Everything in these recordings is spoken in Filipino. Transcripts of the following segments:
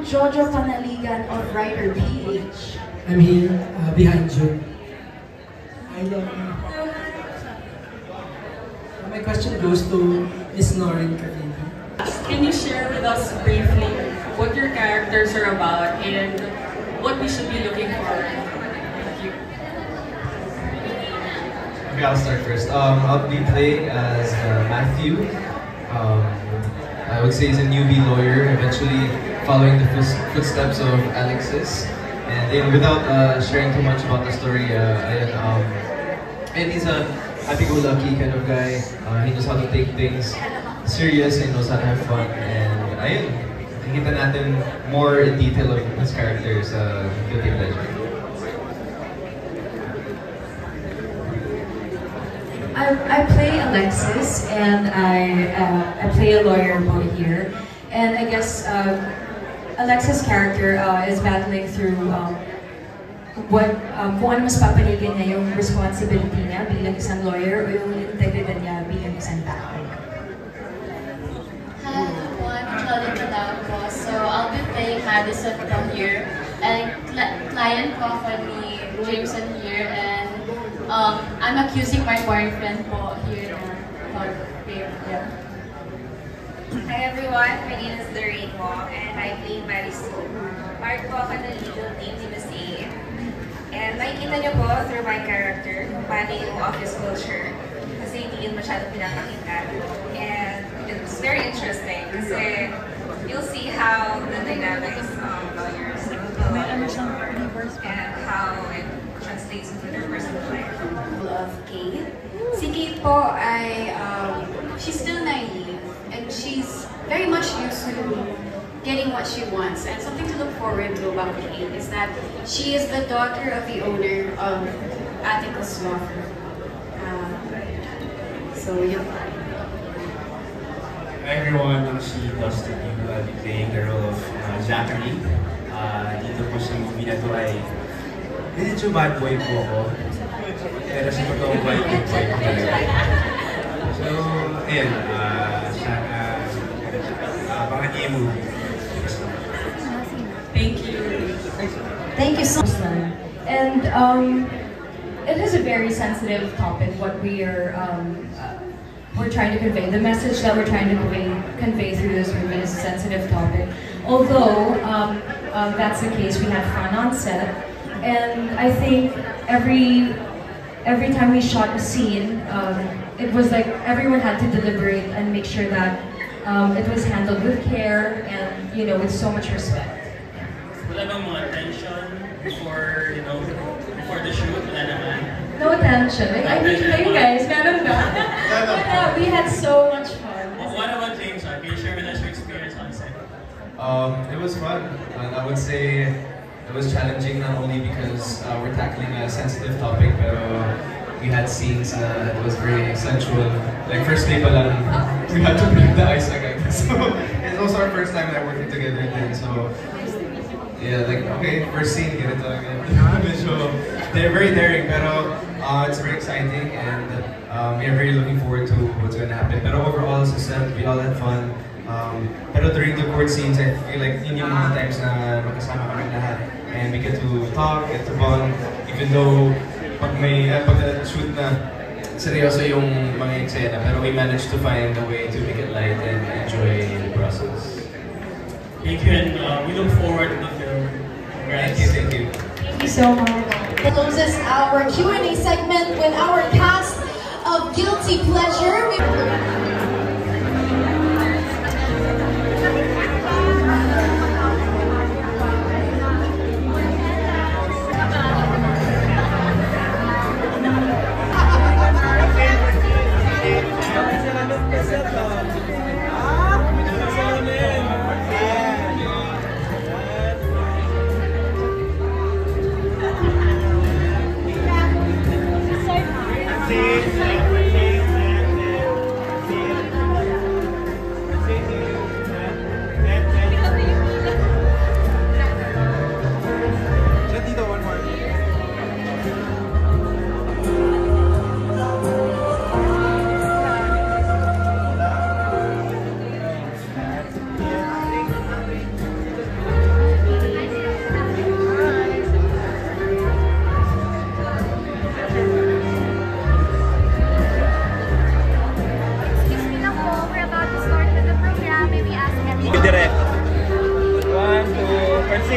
Jojo Panaligan of Writer PH. I'm here behind you. I love you. My question goes to Miss Lauren Cavite. Can you share with us briefly what your characters are about and what we should be looking for? Thank you. Okay, I'll start first. I'll be playing as Matthew. I would say he's a newbie lawyer, eventually following the footsteps of Alexis. And without sharing too much about the story, and he's a happy-go-lucky kind of guy. He knows how to take things serious and knows how to have fun. And ayun, nakikita natin more in detail of his character sa Guilty Pleasure. I play Alexis, and I play a lawyer boy here. And I guess Alexis' character is battling through kung ano mas papanigan niya, yung responsibility niya bilang isang lawyer o yung integridad niya bilang isang tao. Hi everyone, Claudia Padao po. So I'll be playing Madison from here. And client ko ako ni Jameson here. And I'm accusing my boyfriend po here for rape. Yeah. Hi everyone, my name is Lorraine Wong and I play Marisol. Part po ako ng legal team ni Miss A. And makikita niyo po through my character kung paano yung office culture kasi hindi yun masyadong pinapakita. And it's very interesting kasi you'll see how the dynamics of lawyers and how it translates into their personal life. Of Kate. Si Kate po ay, she's still naive and she's very much used to getting what she wants. And something to look forward to about Kate is that she is the daughter of the owner of Atticus Law Firm. So, yun. Hi everyone, I'm si Dustin. I'll be playing the role of Zachary. Dito po sa movie na to ay medyo bad boy po ako. Pero sa totoong bad boy po talaga. So, ayun, sana abangan niyo yung movie. Thank you. Thank you so much. And it is a very sensitive topic. What we're trying to convey, the message that we're trying to convey through this movie is a sensitive topic. Although that's the case, we had fun on set, and I think every time we shot a scene, it was like everyone had to deliberate and make sure that it was handled with care and with so much respect. Wala bang mga tension before the shoot? Wala naman. No tension. I mean, you guys, meron ba? We had so much fun. What about James? Can you share with us your experience on set? It was fun. I would say it was challenging not only because we're tackling a sensitive topic, but we had scenes that was very sensual. Like first day pa lang, we had to break the ice again. So it's also our first time that working together then. So yeah, like okay, first scene, get it again. So they're very daring, pero it's very exciting and we're very looking forward to what's going to happen. Pero overall, as I said, we all had fun. Pero during the court scenes, I feel like yun yung mga times na magkasama kami lahat. And we get to talk, get to bond, even though pag shoot na seryoso yung mga eksena, pero we managed to find a way to make it light and enjoy the process. Thank you, and we look forward to the film. Congrats. Thank you. Thank you so much. Closes our Q&A segment with our cast of Guilty Pleasure.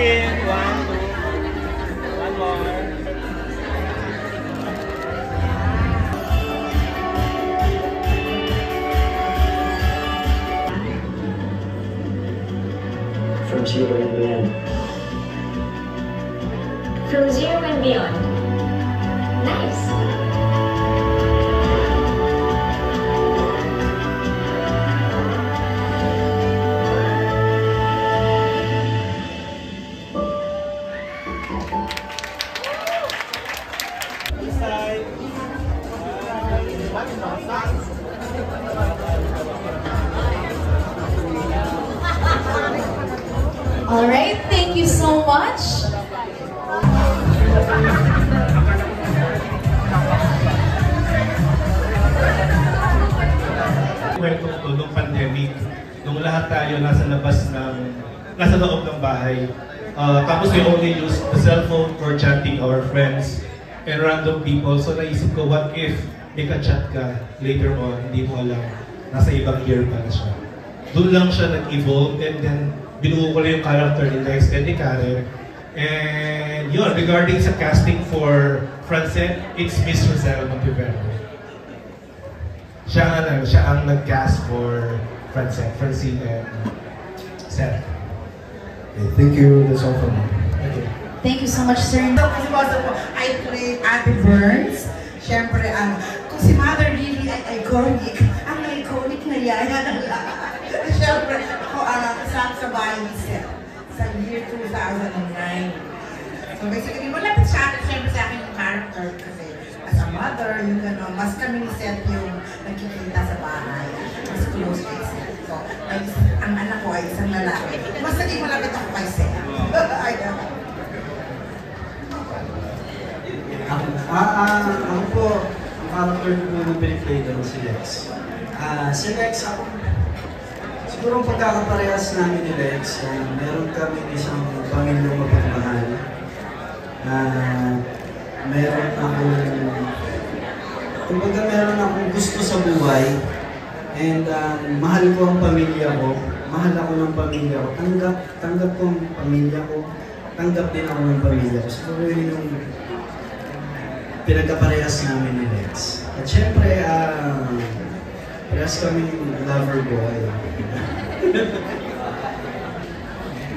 scene. 1, 2. One more. From Zero and Beyond. From Zero and Beyond. Nice. All right, thank you so much. Kwento ko nung pandemic, nung lahat tayo nasa loob ng bahay. Tapos we only use the cellphone for chatting our friends and random people. So naisip ko, what if may ka-chat ka later on, hindi mo alam, nasa ibang year pala siya. Doon lang siya nag-evolve and then binuo ko lang yung character ni Lex and ni Karen. And yun, regarding sa casting for Francet, it's Miss Rosel Monteverde. Siya ang nag-cast for Francet, Francine and Seth. Okay, thank you. That's all from me. Okay. Thank you so much, sir. I play Abby Burns. Siyempre, kung si Mother Lily ay iconic, ang iconic na yaya ng lahat. Siyempre, ako kasama sa bahay ni Seth sa year 2009. So basically, malapit sa akin, siyempre sa akin yung character kasi as a mother, yung gano'n, mas kami ni Seth yung nagkikita sa bahay. Mas close kay Seth. So, ang anak ko ay isang lalaki. Mas naging malapit ako kay Seth. Ako po, ang character ko na piniplay doon si Lex. Si Lex, ako, siguro ang pagkakaparehas namin ni Lex, meron kami isang pamilyang mapagmahal. Meron akong gusto sa buhay, and mahal ko ang pamilya ko, mahal ako ng pamilya ko, tanggap ko ang pamilya ko, tanggap din ako ng pamilya ko. Siguro yun yung pinagkaparehas namin ni Lex. At syempre, parehas kami lover boy.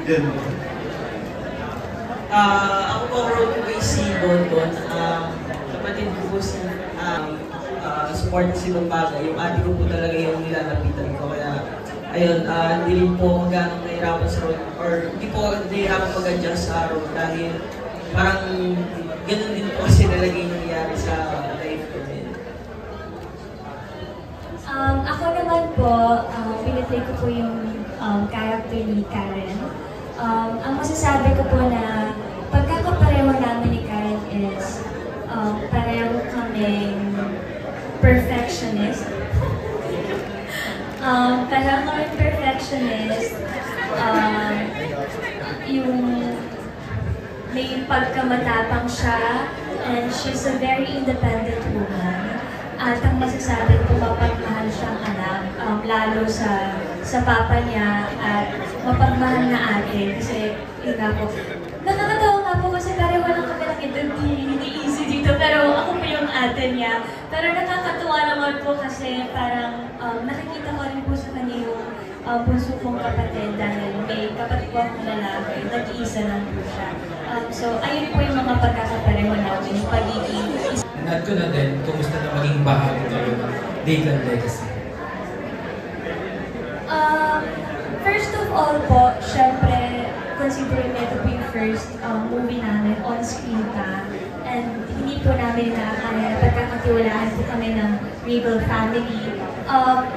Yun. Ako po role ko kay si Bonbon. Kapatid ko po si support si Bonbaga. Yung ate ko po talaga yung nilalapitan ko. Kaya, ayun, hindi rin po ako gano'ng nahirapan sa role. Or hindi po ako nahirapan mag-adjust sa role. Dahil parang ganun din po kasi talaga yung nangyari sa life ko. Ako naman po, piniplay ko po yung character ni Karen. Ang masasabi ko po na pagkakapareho namin ni Karen is pareho kaming perfectionist. Pareho kaming perfectionist. Yung may pagkamatapang siya, and she's a very independent woman. At ang masasabi ko, mapagmahal siyang anak, lalo sa papa niya, at mapagmahal na ate. Kasi, yun nga po, nakakatawa nga po kasi pareho lang kami ng hindi-easy dito, pero ako po yung ate niya. Pero nakakatuwa naman po kasi parang nakikita ko rin po sa kanya yung bunso kong kapatid dahil may kapatid po akong lalaki, nag-iisa lang po siya. So, ayun po yung mga pagkakapareho namin, yung pagiging Nad ko na din, kumusta na maging bahagi kayo ng Dayland Legacy? First of all po, syempre, considering ito po yung first movie namin, on-screen pa. And hindi po namin nakakaya, pagkakatiwalaan po kami ng Regal family.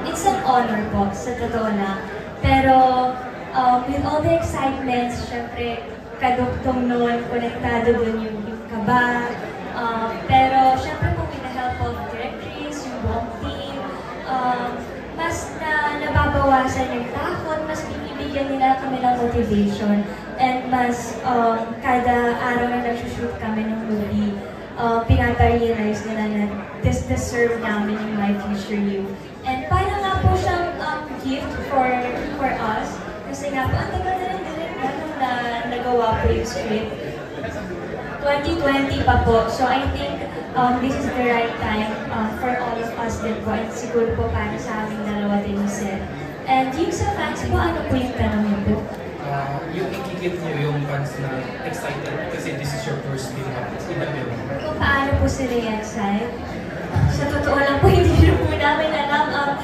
It's an honor po, sa totoo lang. Pero with all the excitement, syempre, kadugtong noon, konektado dun yung kaba. Pero syempre po with the help of directors, yung buong team, mas nababawasan yung takot, mas binibigyan nila kami ng motivation, and mas kada araw na nag-shoot kami ng movie, pinapa-realize nila na deserve namin yung My Future You. And parang nga po siyang gift for us, kasi nga po, ang tagal na rin na ginagawa po yung script. 2020 pa po. So I think this is the right time for all of us din po. And siguro po para sa aming dalawa din yung set. And yung sa fans po, ano po yung tanong niyo po? Yung ikikip niyo yung fans na excited kasi this is your first film in a film. Kung paano po sila i-excite? Sa totoo lang po, hindi rin po namin alam.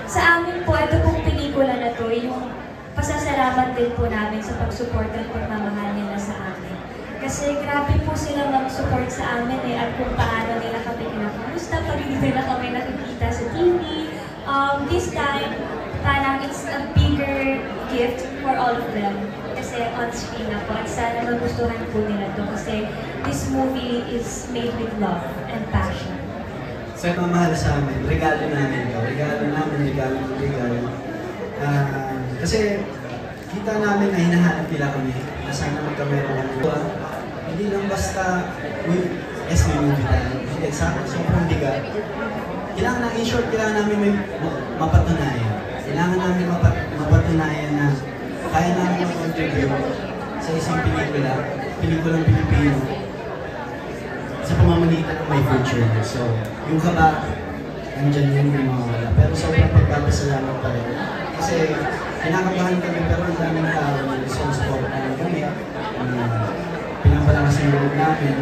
Sa amin po, ito pong pelikula na to, yung pasasalamat din po namin sa pagsuporta at pagmamahal nila sa amin. Kasi grabe po sila mag-support sa amin at kung paano nila kami kinakamusta pag hindi nila kami nakikita sa TV. This time, parang it's a bigger gift for all of them. Kasi on-screen na po at sana magustuhan po nila to kasi this movie is made with love and passion. Sa mamahal sa amin, regalo namin. Kasi kita namin na hinahanap nila kami na sana magkameron kami. Hindi lang basta with SB movie tayo. Hindi, sobrang bigat. Kailangan in short, kailangan namin may mapatunayan. Kailangan namin mapatunayan na kaya namin mag-contribute sa isang pelikulang Pilipino sa pamamagitan ng may future. So, yung kaba, andyan yun yung mga wala. Pero sobrang pagpapasalamat pa rin. Kasi kinakabahan kami pero ang daming tao na gusto support namin kami. Pinapalakas yung loob namin.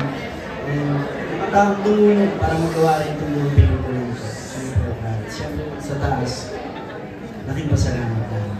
Mga taong tumulong para magawa rin itong mga pelikulang ito. Siyempre sa taas, laking pasalamat namin.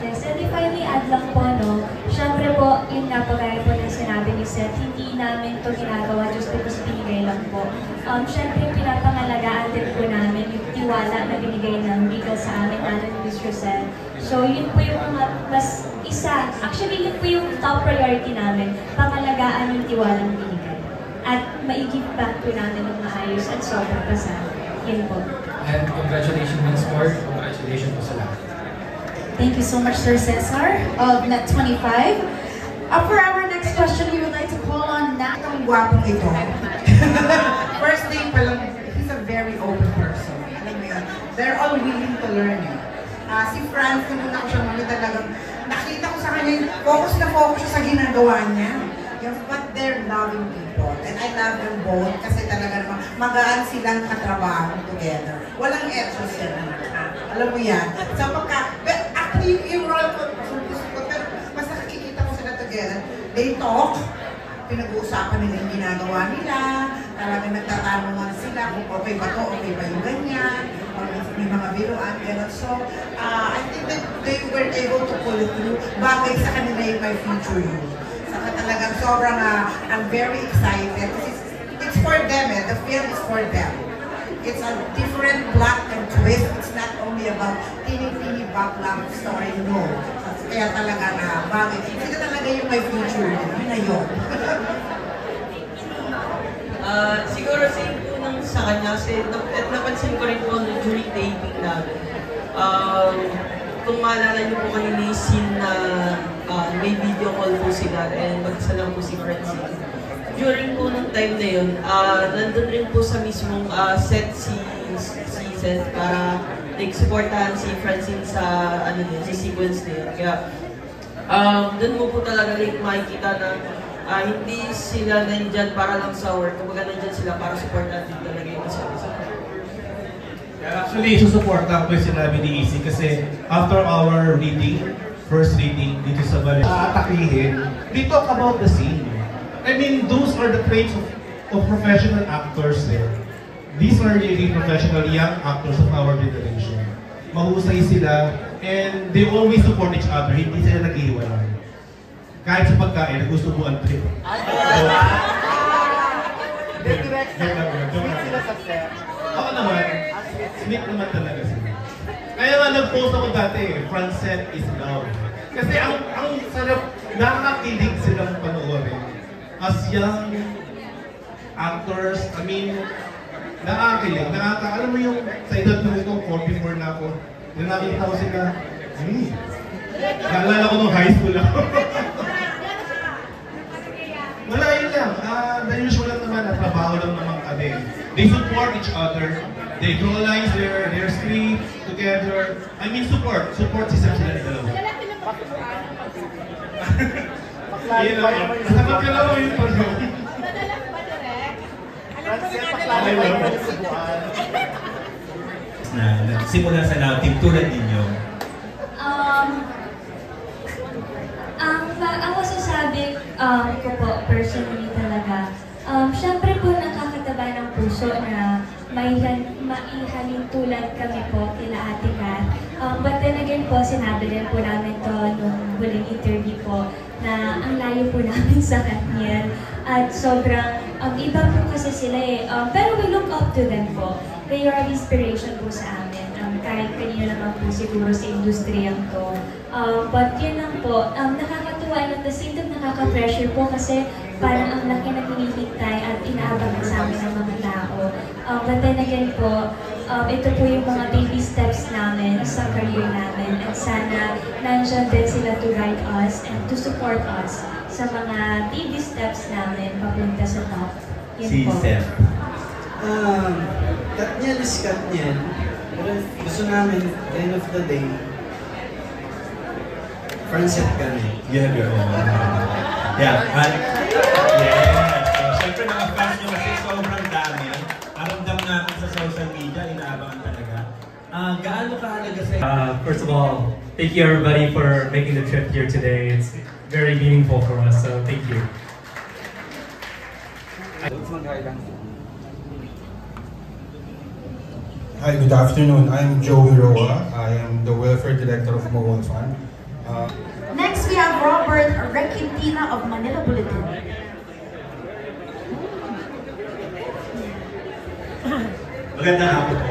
Yes, and if I may add lang po, no, syempre po, yun nga po gaya po ng sinabi ni Seth, hindi namin to ginagawa just because binigay lang po. Syempre, pinapangalagaan din po namin yung tiwala na binigay ng Regal sa amin, lalo ni Mr. Seth. So, yun po yung mas isa, actually, yun po yung top priority namin, pangalagaan yung tiwalang binigay. At mai-give back po namin ng maayos at sobrang pasal. Yun po. And congratulations once more. Congratulations po sa lahat. Thank you so much, Sir Cesar of Net 25. For our next question, we would like to call on Nat. Ang gwapong ito. First day pa lang, he's a very open person. Alam mo yun, they're all willing to learn eh. Si Franz, nung una ko siya mami talagang, nakita ko sa kanya, focus na focus siya sa ginagawa niya. But they're loving people. And I love them both kasi talaga naman magaan silang katrabaho together. Walang etos yan, anak. Alam mo yan. So actually, yung role ko, pero mas nakikita ko sila together. They talk, pinag-uusapan nila yung ginagawa nila, talagang nagtatanungan sila kung okay ba to, okay ba yung ganyan, or may mga biruan, gano'n. So, I think that they were able to pull it through. Bagay sa kanila yung My Future You. Saka talagang sobrang, I'm very excited. It's for them eh, the film is for them. It's a different plot and twist. It's not only about teeny background story, no. Kaya talaga na bagay. Sila talaga yung My Future You. Yun na yun. Siguro sa nang sa kanya, at napansin ko rin po during taping namin. Kung maalala niyo po kanina yung scene na may video call po sila and mag-isa lang po si Francine. During po nung time na yun, nandun rin po sa mismong set si Seth para supportahan si Francine sa sa sequence na yun. Kaya dun mo po talaga makikita na hindi sila nandyan para lang sa work, kumbaga nandyan sila para supportahan din talaga yung isa't isa. Actually, susuporta ko yung sinabi ni Easy kasi after our reading, first reading dito sa Valle, atakihin, they talk about the scene. I mean, those are the traits of professional actors there. These are really professional young actors of our generation. Mahusay sila and they always support each other, hindi sila nag-iiwalay. Kahit sa pagkain, nagustubuan trip. Ako naman, sweet naman talaga sila. Kaya nga nag-post ako dati, Francette is love. Kasi ang sarap, nakakakilig silang panoorin. As young actors, I mean, nakakakilig. Alam mo yung sa edad ko ito, 44 na ako, nakita ko sila, naalala ko nung high school ako. Wala yun lang. The usual lang naman, at trabaho lang naman kami. They support each other. They draw lines their script together. I mean support. Support si Sam sila dalawa. Ayun lang. Dapat ka lang yung pag-gawin. Madalas ba direct? Alam ko Frances, nga paklay lang na sa Cebuan. Na nagsimula sa native tulad ninyo? Ang masasabi ko po personally talaga, syempre po nakakataba ng puso na maihalin tulad kami po kila Ate Kat. But then again po, sinabi din po namin to nung huling interview po na ang layo po namin sa kanya. At sobrang iba po kasi sila eh. Pero we look up to them po. They are inspiration po sa amin. Kahit kanina naman po siguro sa industriyang to. But yun lang po, nakakatuwa and at the same time nakaka-pressure po kasi parang ang laki na hinihintay at inaabangan sa amin ng mga tao. But then again po, ito po yung mga baby steps namin sa career namin at sana nandiyan din sila to guide us and to support us sa mga baby steps namin papunta sa top. Yun si po. Seth. Katniel is Katniel. Pero gusto namin, end of the day, Frances kami. Yeah, girl. Yeah, yes. So, syempre mga fans nyo kasi sobrang dami. Aramdam natin sa social media, inaabangan talaga. Gaano kahalaga sa First of all, thank you everybody for making the trip here today. It's very meaningful for us, so thank you. Hi, good afternoon. I'm Joey Roa. I am the welfare director of Mobile Fund. Next, we have Robert Requintina of Manila Bulletin. Magandang hapon po.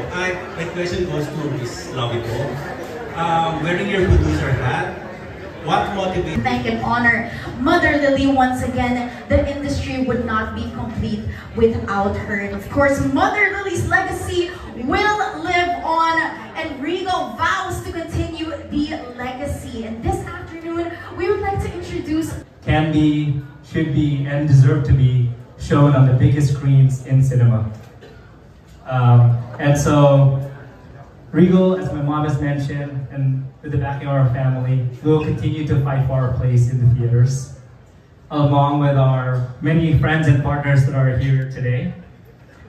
My question goes to Ms. Lovie po. Wearing your producer hat, what motivates... Thank and honor Mother Lily once again. The industry would not be complete without her. And of course, Mother Lily's legacy will live on, and Regal vows to continue the legacy. And this afternoon, we would like to introduce... Can be, should be, and deserve to be shown on the biggest screens in cinema. And so, Regal, as my mom has mentioned, and with the backing of our family, we will continue to fight for our place in the theaters, along with our many friends and partners that are here today.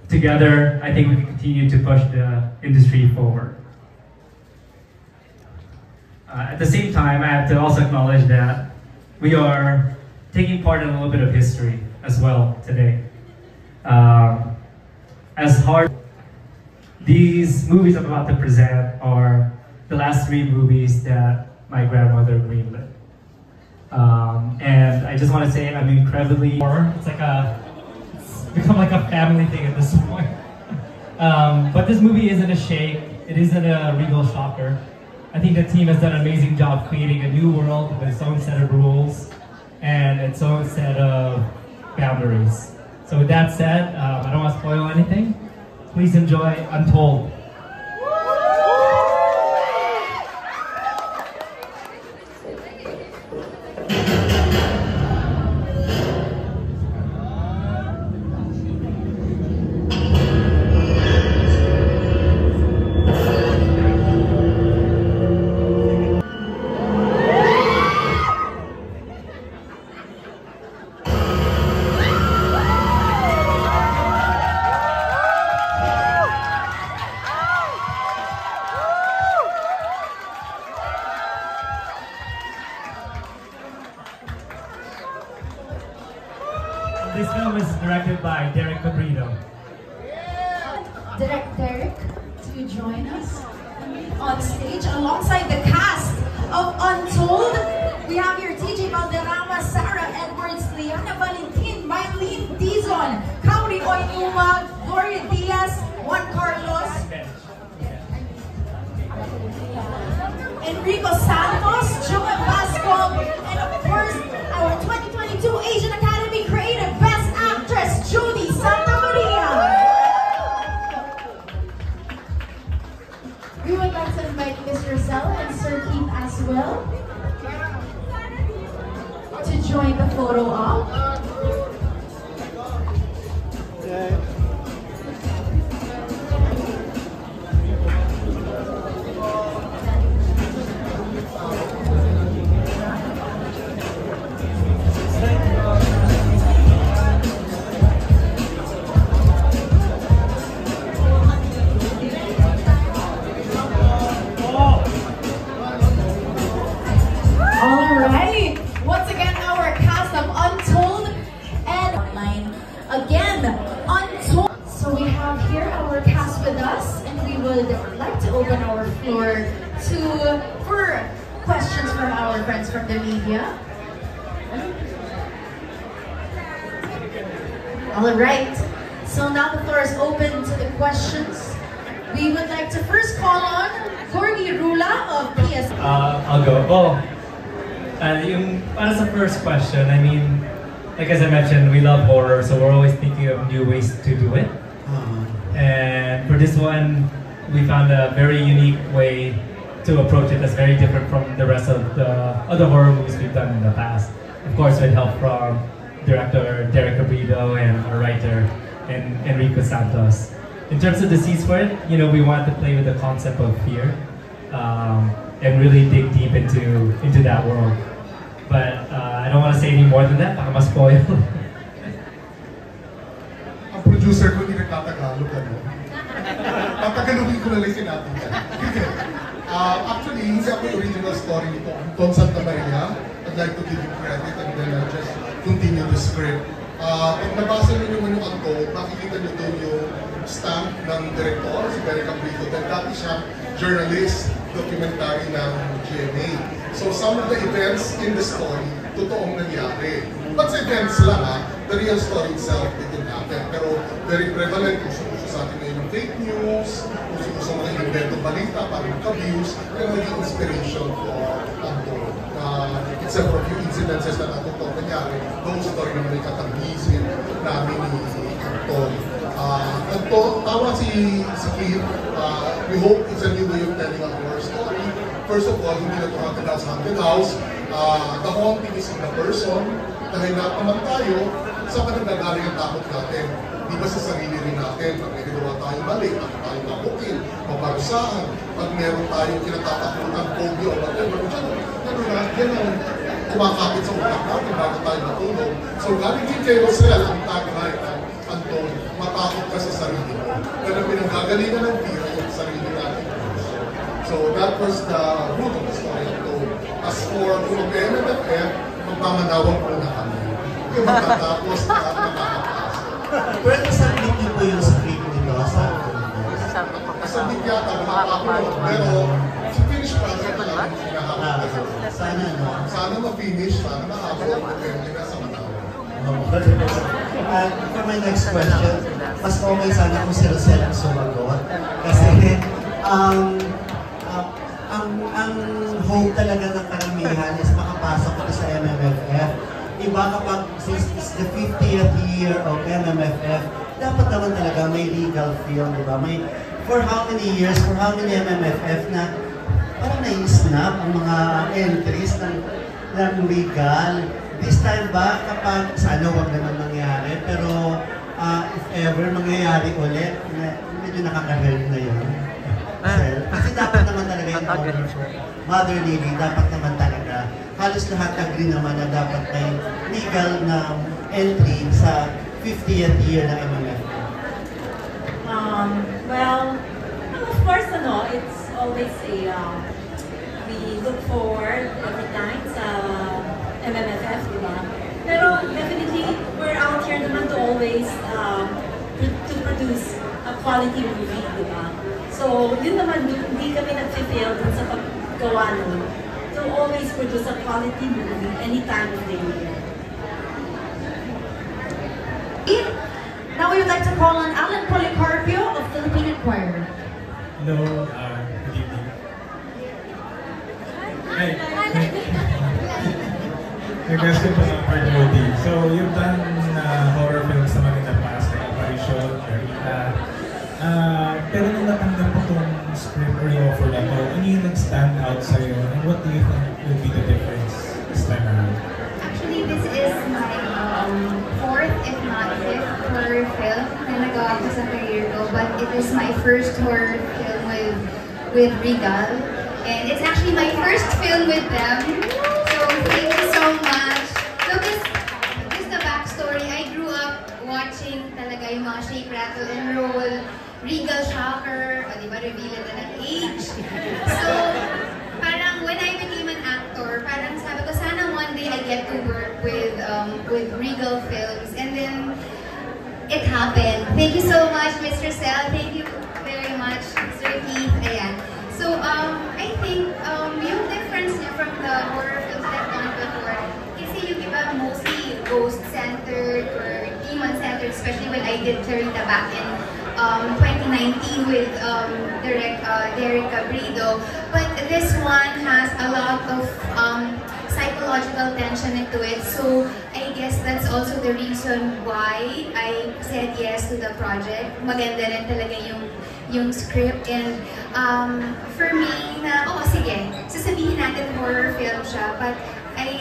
Together, I think we can continue to push the industry forward. At the same time, I have to also acknowledge that we are taking part in a little bit of history as well today. As hard, these movies I'm about to present are the last 3 movies that my grandmother greenlit. And I just want to say I'm incredibly... It's become like a family thing at this point. But this movie isn't a shake. It isn't a Regal shocker. I think the team has done an amazing job creating a new world with its own set of rules and its own set of boundaries. So with that said, I don't want to spoil anything. Please enjoy Untold. This film is directed by Derek Cabrito. Direct Derek to join us on stage alongside the cast of Untold. We have here TJ Valderrama, Sarah Edwards, Liana Valentin, Mylene Dizon, Kauri Oinuma, Gloria Diaz, Juan Carlos, Enrico Santos, Joel Vasco, and of course, our 2022 Asian Academy Creative Best Actress, Judy Santa Maria. We would like to invite Ms. Rosella and Sir Keith as well to join the photo op. Alright, once again our cast of Untold and online again, Untold. So we have here our cast with us and we would like to open our floor for questions from our friends from the media. Alright, so now the floor is open to the questions. We would like to first call on Corgi Rula of PS. I'll go. Well, yung para sa first question, I mean, like as I mentioned, we love horror, so we're always thinking of new ways to do it. And for this one, we found a very unique way to approach it that's very different from the rest of the other horror movies we've done in the past. Of course, with help from director Derek Abrito and our writer Enrico Santos. In terms of the scenes for it, you know, we want to play with the concept of fear and really dig deep into that world. But I don't want to say any more than that, baka ma-spoil. Ang producer ko hindi nagtatagalog, ano? Tatagalogin ko na lang sinabi niya. Actually, hindi ako yung original story nito. Tom Santa Maria, I'd like to give you credit and then I'll just continue the script. Pag nabasa nyo naman yung Untold, makikita nyo doon yung stamp ng director, si Derek Abrito. Dahil dati siya journalist, documentary ng GMA. So some of the events in the story, totoong nangyari. But sa events lang the real story itself didn't happen. Pero very prevalent, uso-uso sa atin ngayon ng fake news, uso-uso mga invento balita, para mag-abuse, kaya naging inspiration for Untold. Except for a few incidences na natutong nangyari, those story naman ay katanggisin namin ni Untold. Tama si Kim, we hope it's a new way of telling a horror story. First of all, hindi na ito haunted house. The haunting is in the person. Dahil lahat naman tayo, saan ka nagagaling ang takot natin? Di ba sa sarili rin natin? Pag may ginawa tayo mali, pag tayo takutin, maparusahan, pag meron tayong kinatatakutan, phobia o whatever, yan ang kumakapit sa utak natin bago tayo matulog. So galing din kay Rosel ang tagline ng Untold, matakot ka sa sarili mo. Pero pinanggagalingan ng tira yung sarili natin. So that was the root of the story Untold. As for kung MMFF, magmamanawag muna kami. Yung magtatapos na makakapasa. Pero nasabit niyo po yung script nito sa Nasabit yata, makakapulot. Pero sa finish project na lang hinahabol. Sana, no? Sana ma-finish, sana mahabol. Depende na sa manawag. For my next question, mas okay sana kung si Rosel ang sumagot. Kasi ang hope talaga ng karamihan is makapasok ko sa MMFF. Iba kapag since it's the 50th year of MMFF, dapat naman talaga may legal film, di ba? May, for how many years, for how many MMFF na parang na-snap ang mga entries ng legal. This time ba, kapag sana huwag naman nangyari, pero if ever mangyayari ulit, medyo nakaka-help na yun. Kasi dapat naman talaga yung Mother Lily, dapat naman talaga. Halos lahat agree naman na dapat may legal na entry sa 50th year ng MMFF. Well, of course, it's always we look forward every time sa MMFF, di ba? Pero definitely, we're out here naman to always to produce a quality movie, di ba? So, yun naman, hindi kami nag-fail dun sa paggawa nun. To always produce a quality movie any time of the year. Now we would like to call on Alan Policarpio of Philippine Inquirer. Hello, good evening. Hi. May question po ng Party. So, you've done horror films naman in the past, like Apparition, Erika. Pero nung natanggap po itong script or yung offer na ito, ano yung nag-stand out sa'yo? And what do you think will be the difference this time around? Actually, this is my fourth, if not fifth, horror film na nagawa ko sa career ko. But it is my first horror film with Regal. And it's actually my first film with them. So thank you so much. So this the backstory. I grew up watching talaga yung mga Shake, Rattle, and Roll, Regal Shocker, di ba, reveal na ng age. So, parang when I became an actor, parang sabi with Regal Films, and then it happened. Thank you so much, Mr. Sel. Thank you very much, Sir Keith. Ayan. So I think yung difference niya from the horror films that gone before, kasi yung iba mostly ghost-centered or demon-centered, especially when I did Clarita back in 2019 with Derek Cabrido. But this one has a lot of psychological tension into it. So I guess that's also the reason why I said yes to the project. Maganda rin talaga yung script, and for me na, sige, sasabihin natin horror film siya, but I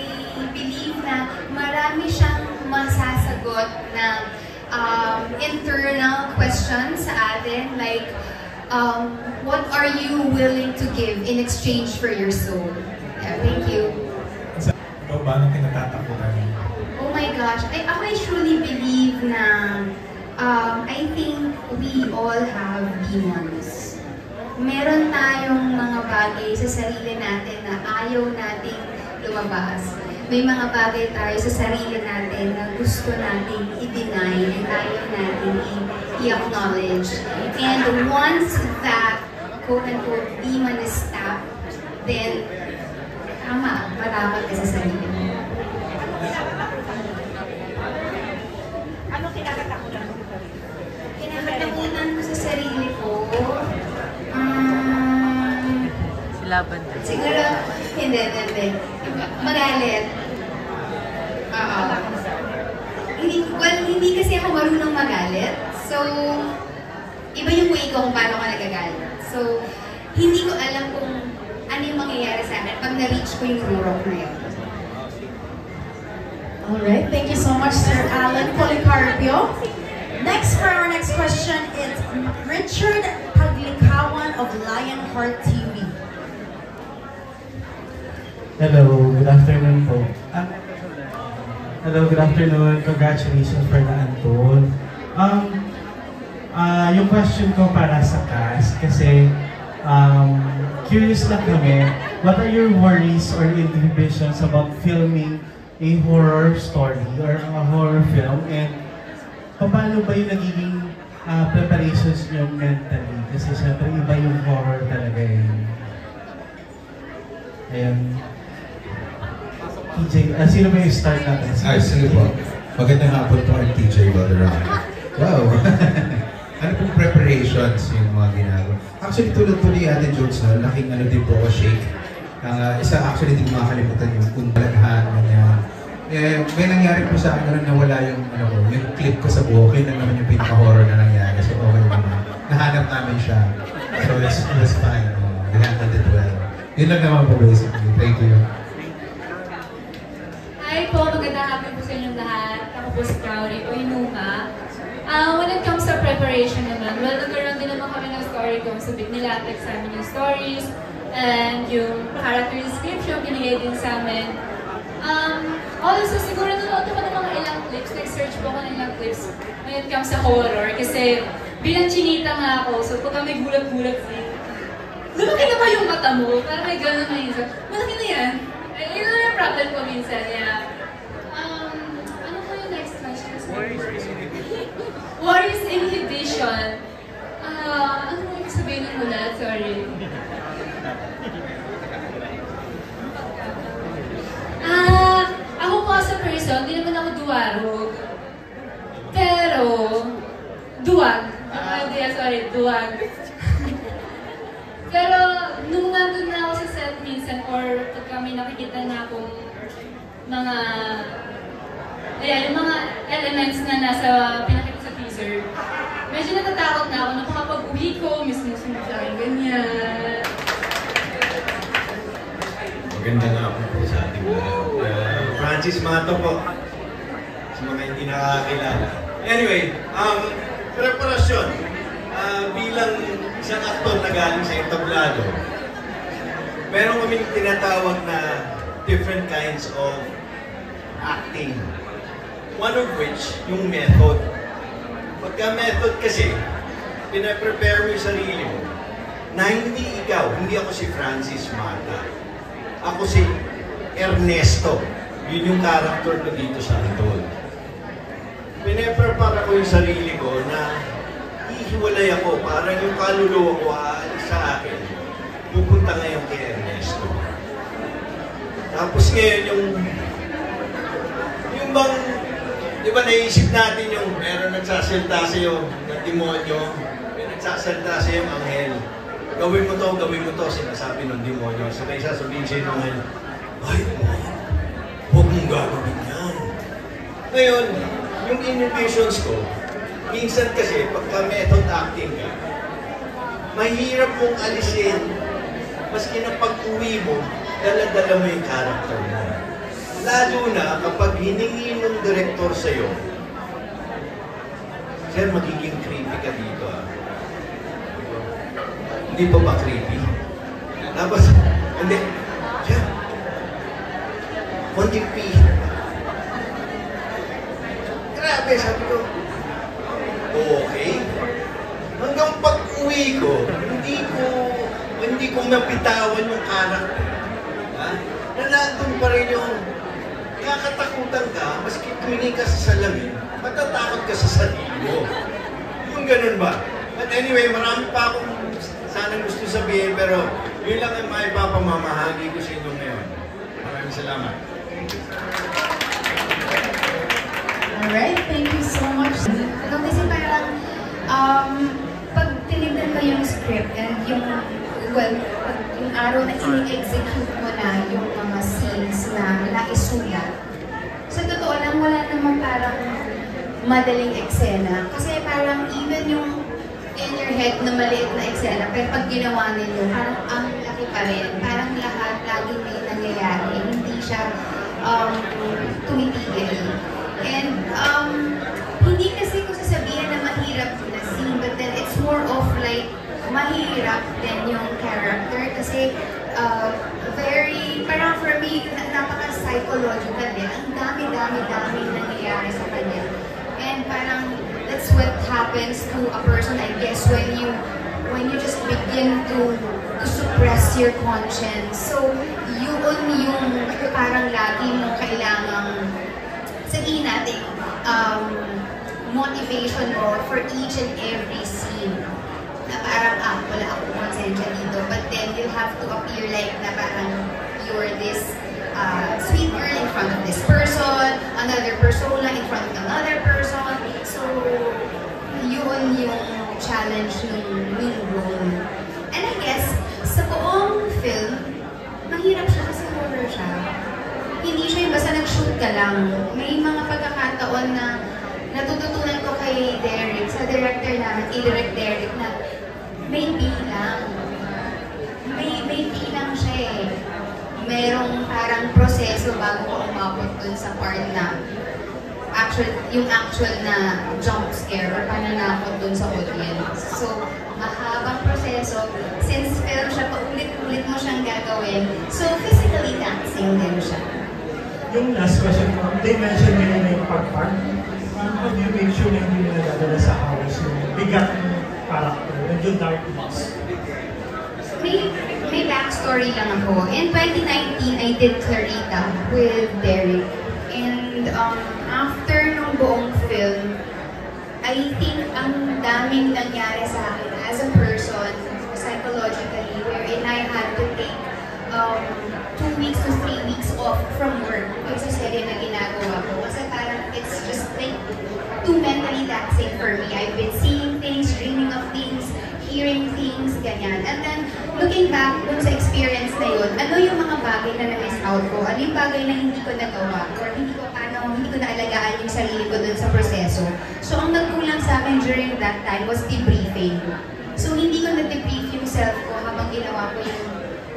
believe na marami siyang masasagot na internal questions sa atin, like what are you willing to give in exchange for your soul? Yeah, thank you. Ikaw ba anong kinatatakutan? Oh my gosh, I truly believe na I think we all have demons. Meron tayong mga bagay sa sarili natin na ayaw nating lumabas. May mga bagay tayo sa sarili natin na gusto nating i-deny and ayaw natin i-acknowledge. And once that quote-unquote demon is tapped, then matakot ka sa sarili mo. Ano kinakatakutan mo? Kinakatakutan ko sa sarili ko? Laban. Siguro, hindi. Magalit. Oo. Hindi kasi ako marunong magalit. So, iba yung way ko kung paano ka nagagalit. So, hindi ko alam kung ano yung mangyayari sa akin pag na-reach ko yung rurok na yun. Alright, thank you so much, Sir Alan Policarpio. Next for our next question is Richard Paglikawan of Lionheart TV. Hello, good afternoon po. Hello, good afternoon. Congratulations for the Anton. Yung question ko para sa cast, kasi curious lang kami, what are your worries or inhibitions about filming a horror story or a horror film, and paano ba yung nagiging preparations nyo mentally? Kasi syempre iba yung horror talaga yun. Ayan. TJ, sino ba yung start natin? Sige po. Magandang hapon po ang TJ Valderrama. Wow! Ano pong preparations yung mga ginagawa? Actually, tulad po ni Ate Jokes, laking din po ako shake. Isa actually hindi ko makakalimutan yung unbalaghan. May nangyari po sa akin na nawala yung clip ko sa buhok. Yun lang naman yung pinaka-horror na nangyari. So okay naman. Nahanap namin siya. So it was fine. We handled it well. Yun lang naman po basically. Thank you. Hi po, magandang hapon po sa inyong lahat. Ako po si Crowley o Inuma. When it comes to preparation naman, well, nagkaroon din naman kami ng story kung subit nila at sa amin yung stories and yung character description binigay din sa amin. Also, siguro nanood ko ng mga ilang clips, nag-search po ako ng ilang clips when it comes sa horror kasi bilang chinita nga ako, so pagka may gulat-gulat din, lumaki na ba yung mata mo? Parang may gano'n na yun. Malaki na yan. Yun na yung problem ko minsan. Yeah. Ano po yung next question? What is inhibition? Ano mo yung sabihin ng mula? Sorry. Ako po as a person, hindi naman ako duwarog. Pero, duwag. Duwag. Pero, nung nandun na ako sa set minsan, or pag kami nakikita na akong mga, yung mga elements na nasa pinakita sa teaser, medyo natatakot na ako na kapag-uwi ko, mismo sunod sa akin, ganyan. Maganda nga po sa ating lahat. Francis Mato po, sa mga hindi nakakilala. Anyway, preparasyon. Bilang isang aktor na galing sa entablado, meron kaming tinatawag na different kinds of acting. One of which, yung method. Pagka method kasi, pinaprepare mo yung sarili mo na hindi ikaw, hindi ako si Francis Mata. Ako si Ernesto. Yun yung character ko dito sa Antol. Pinaprepara ko yung sarili ko na hihiwalay ako, parang yung kaluluwa ko aalis sa akin. Pupunta ngayon kay Ernesto. Tapos ngayon yung bang, di ba naisip natin yung meron nagsasalita sa'yo ng demonyo, may nagsasalita sa'yo ng anghel. Gawin mo to, sinasabi ng demonyo. So may sasabihin sa'yo ng anghel, ay, huwag mong gagawin yan. Ngayon, yung inhibitions ko, minsan kasi pagka method acting ka, mahirap mong alisin, maski na pag-uwi mo, dala-dala mo yung character mo. Lalo na kapag hiningi ng director sa'yo, sir, magiging creepy ka dito ah. Hindi pa ba creepy? Tapos, hindi, sir, konting pihit. Grabe, sabi ko, okay. Hanggang pag-uwi ko, hindi ko mapitawan yung character. Ha? Na nandun pa rin yung kakatakutan ka, maski tumingin ka sa salamin, matatakot ka sa sarili mo. Yung ganun ba? But anyway, marami pa akong sana gusto sabihin, pero yun lang ang maipapamamahagi ko sa inyo ngayon. Maraming salamat. Alright, thank you so much. Kasi parang, pag tinignan mo yung script and yung araw na i-execute mo na yung mga scenes na naisulat, sa totoo lang, wala namang parang madaling eksena. Kasi parang even yung in your head na maliit na eksena, pero pag ginawa ninyo, parang ang laki pa rin. Parang lahat laging may nangyayari. Hindi siya tumitigil. And hindi kasi ko sasabihin na mahirap na scene, but then it's more of like mahirap din yung character kasi very, parang for me, napaka-psychological din. Ang dami nangyayari sa kanya. And parang that's what happens to a person, I guess, when you just begin to suppress your conscience. So, yun yung parang lagi mo kailangang sabihin natin motivation mo for each and every scene. Na parang, wala akong konsensya dito. But then, you have to appear like na parang you're this sweet girl in front of this person, another persona in front of another person. So, yun yung challenge ng role. And I guess, sa buong film, mahirap siya kasi horror siya. Hindi siya yung basta nag-shoot ka lang. May mga pagkakataon na natututunan ko kay Derek, sa director namin, Direct Derek, na may bilang. May bilang siya eh. Merong parang proseso bago ko umabot dun sa part na yung actual na jump scare or pananakot dun sa audience. So, mahabang proseso. Since film siya, paulit-ulit mo siyang gagawin. So, physically taxing din siya. Yung last question ko, they mentioned nila na yung pag-park. How do you make sure na hindi nila dadala sa house yung bigat ng character and yung darkness? May backstory lang ako. In 2019, I did Clarita with Derek. And after nung buong film, I think ang daming nangyari sa akin as a person, psychologically, wherein I had to take 2 weeks to 3 weeks off from work dun sa serye na ginagawa ko. Kasi parang it's just like too mentally taxing for me. I've been seeing things, dreaming of things, hearing things, ganyan. And then, looking back dun sa experience na yun, ano yung mga bagay na na-miss out ko? Ano yung bagay na hindi ko nagawa? Or hindi ko naalagaan yung sarili ko dun sa proseso? So, ang nagkulang sa akin during that time was debriefing. So, hindi ko na-debrief yung self ko habang ginawa ko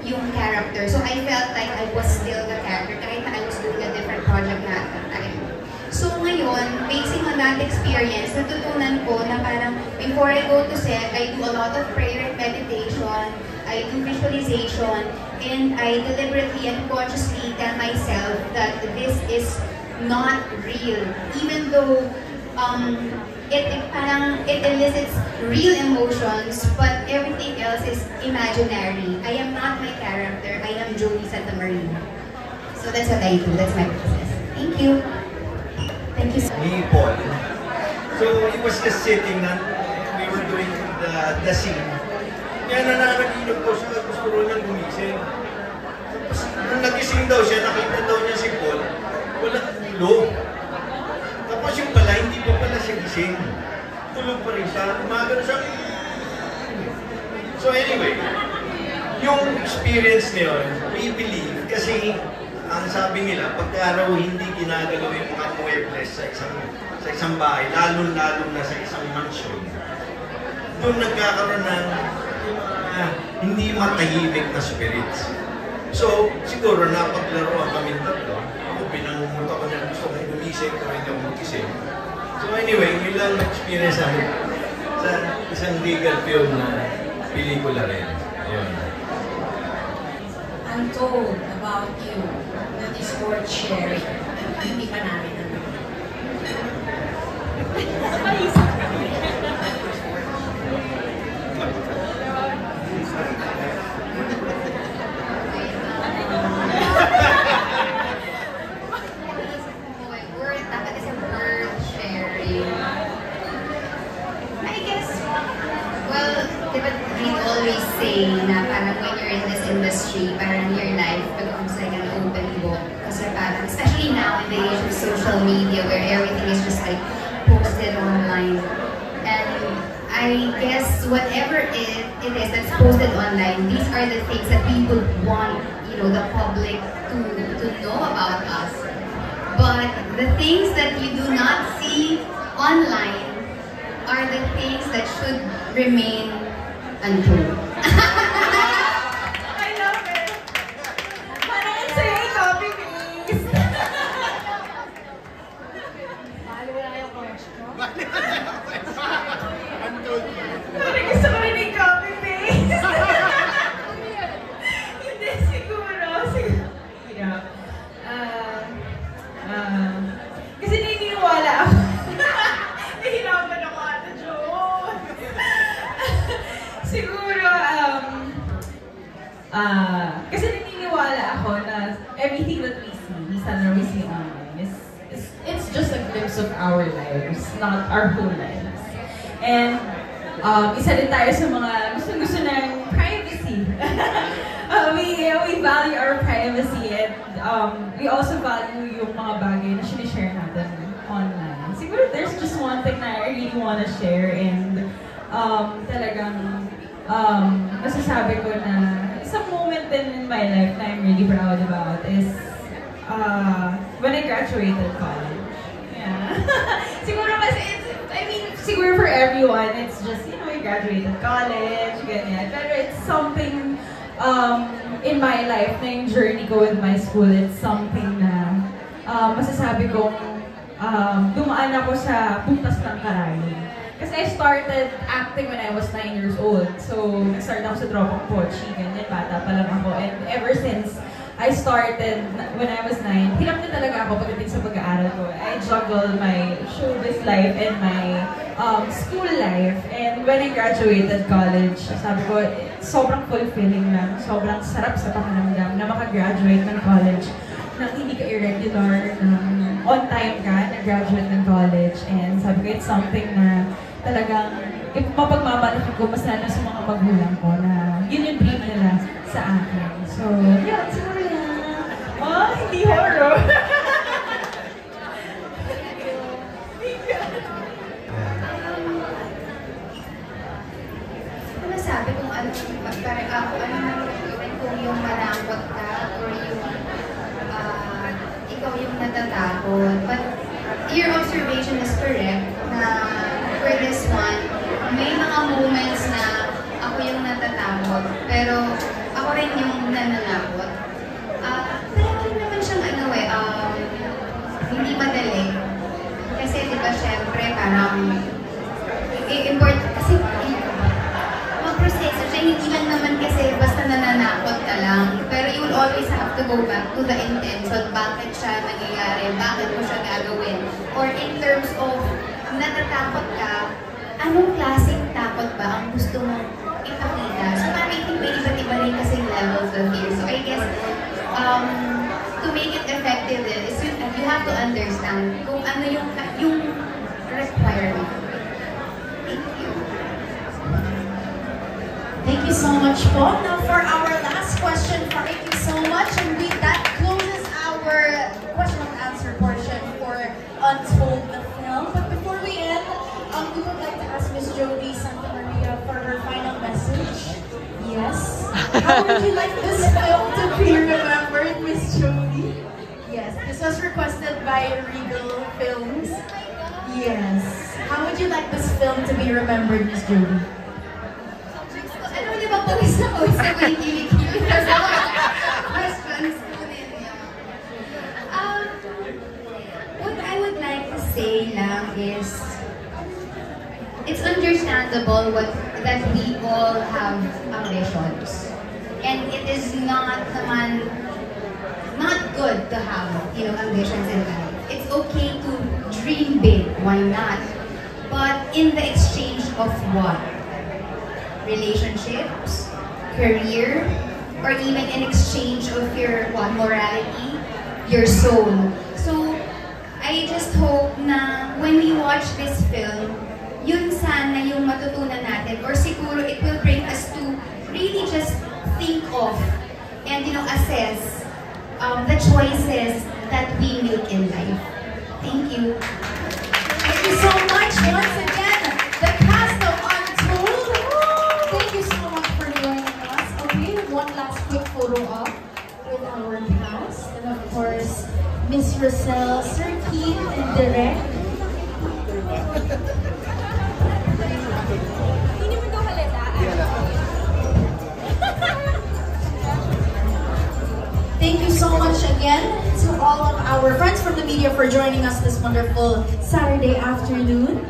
yung character. So, I felt like I was still the character kahit na I was doing a different project na at that time. So, ngayon, basing on that experience, natutunan ko na parang before I go to set, I do a lot of prayer and meditation, I do visualization, and I deliberately and consciously tell myself that this is not real. Even though it elicits real emotions, but everything else is imaginary. I am not my character. I am Jody Santamaria. So that's what I do. That's my process. Thank you. Thank you. Ni Paul. So he was just sitting na we were doing the scene. Kaya nananaginip ko siya, gusto ko niyang gumising. Tapos nung nagising daw siya, nakita daw niya si Paul, walang ulo. Tapos yung pala, hindi pa pala siya gising. Tulog pa rin siya, umaga na siya. So anyway, yung experience niyon, we believe, kasi ang sabi nila, pagka raw hindi ginagalaw yung mga muebles sa isang bahay, lalo-lalo na sa isang mansion, doon nagkakaroon ng hindi matahimik na spirits. So, siguro napaglaruan kami tatlo. Ako pinangunguta ko na gusto kong gumising, pero hindi ako magising. So anyway, yun lang experience namin sa isang legal film na pelikula rin. Ayun. I'm told about you that is worth sharing. Hindi pa namin alam. Say na parang when you're in this industry, parang your life becomes like an open book. Kasi parang, especially now in the age of social media where everything is just like posted online. And I guess whatever it is that's posted online, these are the things that we would want, you know, the public to know about us. But the things that you do not see online are the things that should remain untold. I love it! Parang ang saya yung copy paste! Bali, wala kayong question? Parang gusto ko rin yung copy paste! Hindi, siguro. Yeah. Kasi naniniwala ako. Nahirapan ako ata, John! Siguro, kasi naniniwala ako na everything that we see, minsan na we see online, it's just a glimpse of our lives, not our whole lives. And isa din tayo sa mga gusto ng privacy. We value our privacy and we also value yung mga bagay na sinishare natin online. Siguro there's just one thing na I really want to share and talagang masasabi ko na isang moment din in my life na I'm really proud about is when I graduated college. Yeah. Siguro kasi siguro for everyone, it's just, you know, I graduated college, ganyan. Pero it's something in my life na yung journey ko with my school, it's something na masasabi kong dumaan ako sa puntas ng Karayin. Kasi I started acting when I was 9 years old. So, nag-start ako sa Tropang Pochi, ganyan, bata pa lang ako. And ever since I started when I was 9, hirap na talaga ako pagdating sa pag-aaral ko. I juggle my showbiz life and my school life. And when I graduated college, sabi ko, sobrang fulfilling lang, sobrang sarap sa pakiramdam na makagraduate ng college nang hindi ka irregular, on time ka, nag-graduate ng college. And sabi ko, it's something na talagang mapagmamalaki ko mas lalo sa mga magulang ko na yun yung dream nila sa akin. So, yeah, siguro yan. Oh, hindi horror. Ano sabi kung ano, parang ako, ano naman kung yung malangkot ka or yung ikaw yung natatakot. But your observation is correct na for this one, may mga moments na ako yung natatakot, pero ako rin yung nananakot. Pero hindi naman siyang hindi madali. Kasi di ba syempre parang important kasi mag-proseso siya, hindi lang naman kasi basta nananakot ka lang. Pero you will always have to go back to the intention, bakit siya nangyayari, bakit mo siya gagawin. Or in terms of natatakot ka, anong klaseng takot ba ang gusto mong ipakita? So parang may iba't-iba rin kasing levels of fear. So I guess, to make it effective is you have to understand kung ano yung requirement. Thank you. Thank you so much po. Now for our last question, thank you so much. And with that closes our question and answer portion for Untold the film. But before we end, we would like to ask Miss Jody Santa Maria for her final message. Yes. How would you like this film to be remembered, Miss Jody? Yes. This was requested by Regal Films. Yes. How would you like this film to be remembered, Miss Jody? Ano di ba pawis na ko yung kilikili? Questions. What I would like to say lang is, it's understandable that we all have ambitions. And it is not good to have, ambitions in life. It's okay to dream big, why not? But in the exchange of what? Relationships, career, or even in exchange of your morality, your soul. So, I just hope na when we watch this film, yun sana yung matutunan natin, or siguro it will bring us to really just think of and assess the choices that we make in life. Thank you. Thank you so much once again, the cast of Untold. Thank you so much for joining us. Okay, one last quick photo op with our cast, and of course, Miss Roselle, Sir Keith, and Direk. Thank you so much again to all of our friends from the media for joining us this wonderful Saturday afternoon,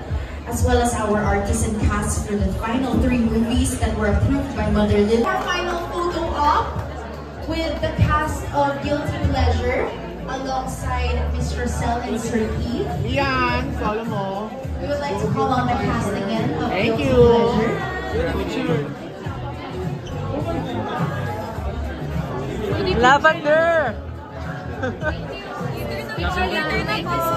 as well as our artists and cast for the final 3 movies that were approved by Mother Lily. Our final photo op with the cast of Guilty Pleasure alongside Miss Roselle and Sir Keith. Ian, follow mo. We would like to call on the cast again of Thank Guilty you. Pleasure. Lavender! Picture na po.